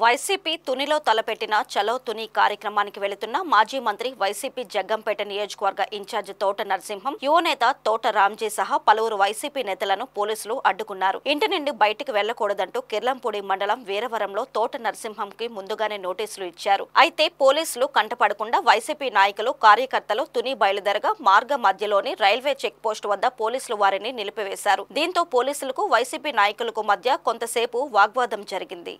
YCP తునిలో తలపెట్టిన చలో తుని కార్యక్రమానికి వెళుతున్న మాజీ మంత్రి వైసీపీ జగ్గంపేట నియోజకవర్గ ఇన్ఛార్జ్ తోట నరసింహం యువనేత తోట రామ్జీ సహా పలువురు వైసీపీ నేతలను పోలీసులు అడ్డుకున్నారు. ఇంటి నుండి బయటికి వెళ్లకూడదంటూ కిర్లంపూడి మండలం వీరవరంలో తోట నరసింహంకి ముందుగానే నోటీసులు ఇచ్చారు. అయితే పోలీసులు కంటపడకుండా వైసీపీ నాయకులు కార్యకర్తలు తుని బయలుదేరగా మార్గ మధ్యలోని రైల్వే చెక్ పోస్టు వద్ద పోలీసులు వారిని నిలిపివేశారు. దీంతో పోలీసులకు వైసీపీ నాయకులకు మధ్య కొంతసేపు వాగ్వాదం జరిగింది.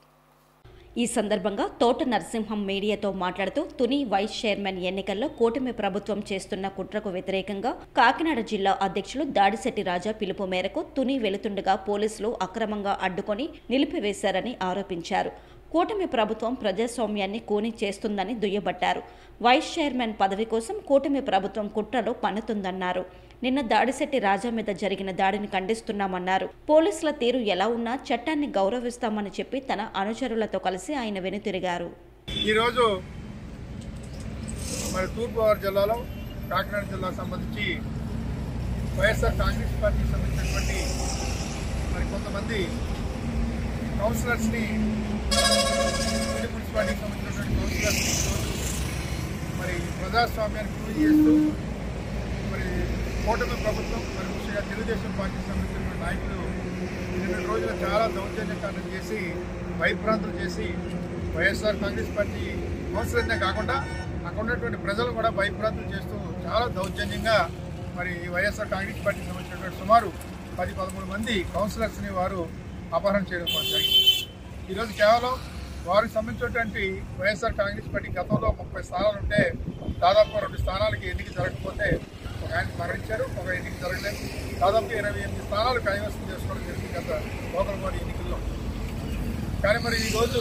ఈ సందర్భంగా తోట నరసింహం మీడియాతో మాట్లాడుతూ తుని వైస్ చైర్మన్ ఎన్నికల్లో కూటమి ప్రభుత్వం చేస్తున్న కుట్రకు వ్యతిరేకంగా కాకినాడ జిల్లా అధ్యక్షులు దాడిశెట్టి రాజా పిలుపు మేరకు తుని వెళుతుండగా పోలీసులు అక్రమంగా అడ్డుకొని నిలిపివేశారని ఆరోపించారు. కూటమి ప్రభుత్వం ప్రజాస్వామ్యాన్ని కూని చేస్తుందని దుయ్యబట్టారు. వైస్ చైర్మన్ పదవి కోసం కూటమి ప్రభుత్వం కుట్రలు పన్నుతుందన్నారు. నిన్న దాడిశెట్టి రాజా మీద జరిగిన దాడిని ఖండిస్తున్నామన్నారు. పోలీసుల తీరు ఎలా ఉన్నా చట్టాన్ని గౌరవిస్తామని చెప్పి తన అనుచరులతో కలిసి ఆయన వెనుతిరిగారు. ఈరోజు మరి తూర్పుగోదావరి జిల్లాలో కాకినాడ జిల్లాకు సంబంధించి వైఎస్ఆర్ కాంగ్రెస్ పార్టీకి సంబంధించినటువంటి మరి కొంతమంది కౌన్సిలర్స్ని మున్సిపాలిటీకి సంబంధించినటువంటి కౌన్సిలర్స్ని మరి ప్రజాస్వామ్యాన్ని పూర్తి చేస్తూ మరి కూటమి ప్రభుత్వం మరి ముఖ్యంగా తెలుగుదేశం పార్టీకి సంబంధించిన నాయకులు 2 రోజులు చాలా దౌర్జన్యకాండం చేసి భయభ్రాంతులు చేసి వైఎస్ఆర్ కాంగ్రెస్ పార్టీ కౌన్సిలర్నే కాకుండా అక్కడ ఉన్నటువంటి ప్రజలు కూడా భయభ్రాంతులు చేస్తూ చాలా దౌర్జన్యంగా మరి వైఎస్ఆర్ కాంగ్రెస్ పార్టీకి సంబంధించినటువంటి సుమారు 10-13 మంది కౌన్సిలర్స్ని వారు అపహరణ చేయడం జరిగింది. ఈరోజు కేవలం వారికి సంబంధించినటువంటి వైఎస్ఆర్ కాంగ్రెస్ పార్టీ గతంలో 30 స్థానాలు ఉంటే దాదాపు 2 స్థానాలకి ఎన్నిక జరగకపోతే ఒక ఆయన మరణించారు, ఒక ఎన్నిక జరగలేదు. దాదాపు 28 స్థానాలు కైవసం చేసుకోవడం జరిగింది గత లోకల్ బాడీ ఎన్నికల్లో. కానీ మరి ఈరోజు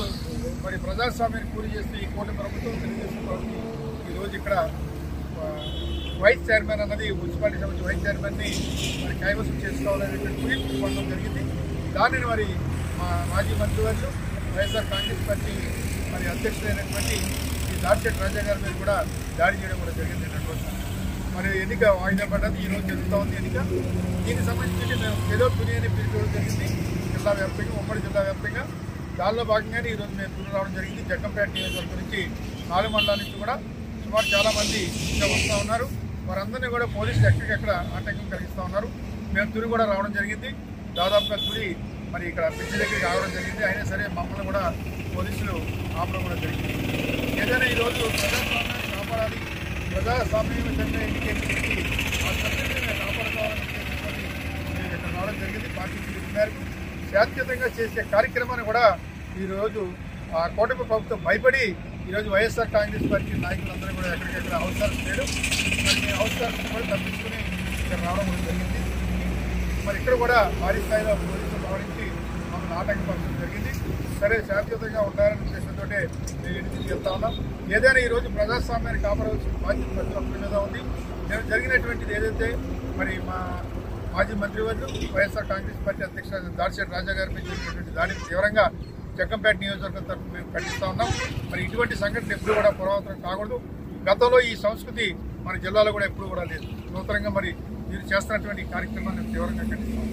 మరి ప్రజాస్వామ్యాన్ని పూర్తి చేస్తూ ఈ కూటమి ప్రభుత్వం తెలుగుదేశం ప్రభుత్వం ఈరోజు ఇక్కడ వైస్ చైర్మన్ అన్నది మున్సిపాలిటీ సంబంధించి వైస్ చైర్మన్ని మరి కైవసం చేసుకోవాలనేటువంటి కుట్ర పడడం జరిగింది. దానిని మరి మా మాజీ మంత్రివర్యులు వైఎస్ఆర్ కాంగ్రెస్ పార్టీ మరి అధ్యక్షుడైనటువంటి ఈ దాడిశెట్టి రాజా గారి మీద కూడా దాడి చేయడం కూడా జరిగింది. 2 రోజులు మరి ఎన్నిక వాయిదా పడ్డది. ఈరోజు జరుగుతూ ఉంది ఎన్నిక. దీనికి సంబంధించి మేము ఏదో తుని అని పిలుచుకోవడం జరిగింది జిల్లా వ్యాప్తంగా, ఉమ్మడి జిల్లా వ్యాప్తంగా. దానిలో భాగంగానే ఈరోజు మేము తుని రావడం జరిగింది. జగ్గంపేట నియోజకవర్గం నుంచి 4 మండలాల నుంచి కూడా సుమారు చాలామంది ఇంకా వస్తూ ఉన్నారు. వారందరినీ కూడా పోలీసులు ఎక్కడికెక్కడ ఆటంకం కలిగిస్తూ ఉన్నారు. మేము తుని కూడా రావడం జరిగింది. దాదాపుగా తుని మరి ఇక్కడ బ్రిడ్జి దగ్గరికి రావడం జరిగింది. అయినా సరే మమ్మల్ని కూడా పోలీసులు ఆపడం కూడా జరిగింది. ఏదైనా ఈరోజు ప్రజాస్వామ్యాన్ని కాపాడాలి, ప్రజాస్వామ్యంగా ఎన్నికైనటువంటి ఆ సభ్యులను కాపాడుకోవాలని మేము ఇక్కడ రావడం జరిగింది. పార్టీ పిలుపు మేరకు శాంతియుతంగా చేసే కార్యక్రమాన్ని కూడా ఈరోజు ఆ కూటమి ప్రభుత్వం భయపడి ఈరోజు వైఎస్ఆర్ కాంగ్రెస్ పార్టీ నాయకులందరూ కూడా ఎక్కడికెక్కడ అవసరం చేయడం, మరి అవసరాలను కూడా తప్పించుకుని ఇక్కడ రావడం కూడా జరిగింది. మరి ఇక్కడ కూడా భారీ స్థాయిలో పోలీసులు భావించి మమ్మల్ని ఆటంకపరచడం జరిగింది. సరే, శాంతియుతంగా ఉండాలనే ఉద్దేశంతో మేము ఇంటికి వెళ్తా ఉన్నాం. ఏదైనా ఈరోజు ప్రజాస్వామ్యాన్ని కాపాడవలసిన బాధ్యత ప్రతి ఒక్కరి మీద ఉంది. నేను జరిగినటువంటిది ఏదైతే మరి మా మాజీ మంత్రివర్యులు వైఎస్ఆర్ కాంగ్రెస్ పార్టీ అధ్యక్షుడు దాడిశెట్టి రాజా గారి మీద జరిగినటువంటి దాడిని తీవ్రంగా జగ్గంపేట నియోజకవర్గం తరఫున మేము ఖండిస్తూ ఉన్నాం. మరి ఇటువంటి సంఘటన ఎప్పుడు కూడా పునరావృతం కాకూడదు. గతంలో ఈ సంస్కృతి మన జిల్లాలో కూడా ఎప్పుడు కూడా లేదు. నూతనంగా మరి మీరు చేస్తున్నటువంటి కార్యక్రమాన్ని తీవ్రంగా ఖండిస్తాం.